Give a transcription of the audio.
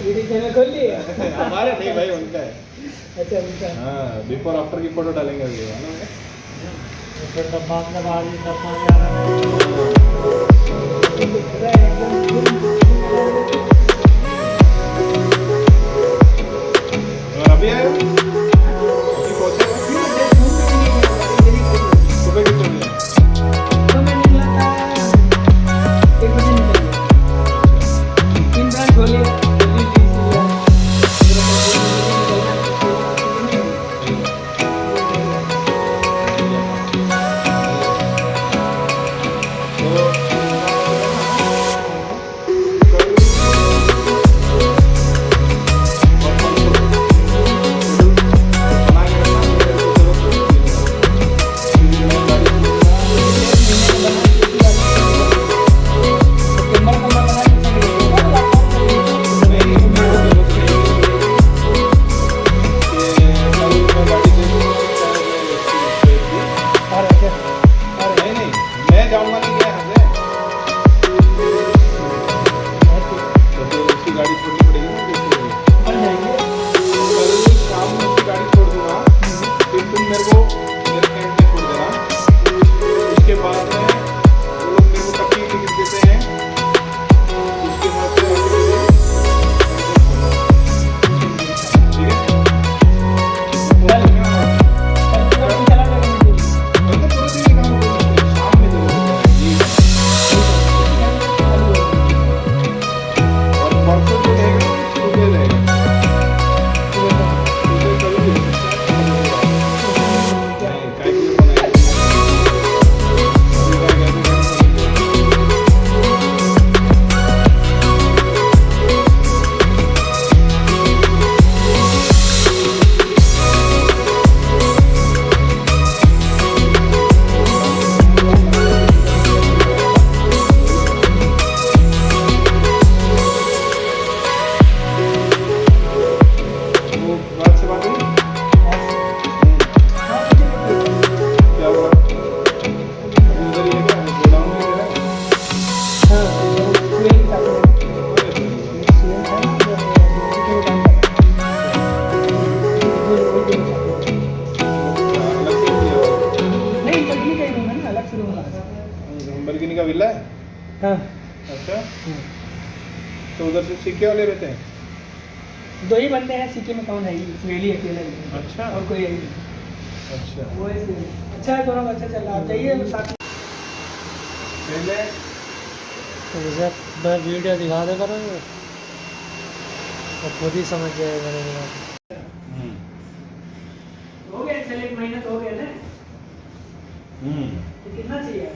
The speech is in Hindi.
यूट्यूब चैनल खोल लिए? हमारे नहीं भाई, उनका है। अच्छा उनका। हाँ, बिफोर आफ्टर की फोटो डालेंगे अभी, है ना? फिर डब्बा अपने बाहर ही डब्बा में आ रहा है। और अभी आए हो? अभी पहुंचे हो? सुबह कितने बजे? तो मैं निकला था 1 बजे निकल गया। 3 ब्रांच खोले, जल्दी से लिया। बर्गिनी का विला है? हाँ। अच्छा, तो उधर से सीके वाले रहते हैं? 2 ही बंदे हैं सीके में, कौन है? इसमें अकेला ही। अच्छा, और कोई है? अच्छा, वो ऐसे अच्छा है, दोनों अच्छा चल रहा है। आप जाइए साथ पहले तो जब मैं वीडियो दिखा दे करूँगा तो खुद ही समझ जाएगा मेरे बात। हो गया, चल 1 महीना तो हो गया ना। हम्म, तो कितना चाहिए?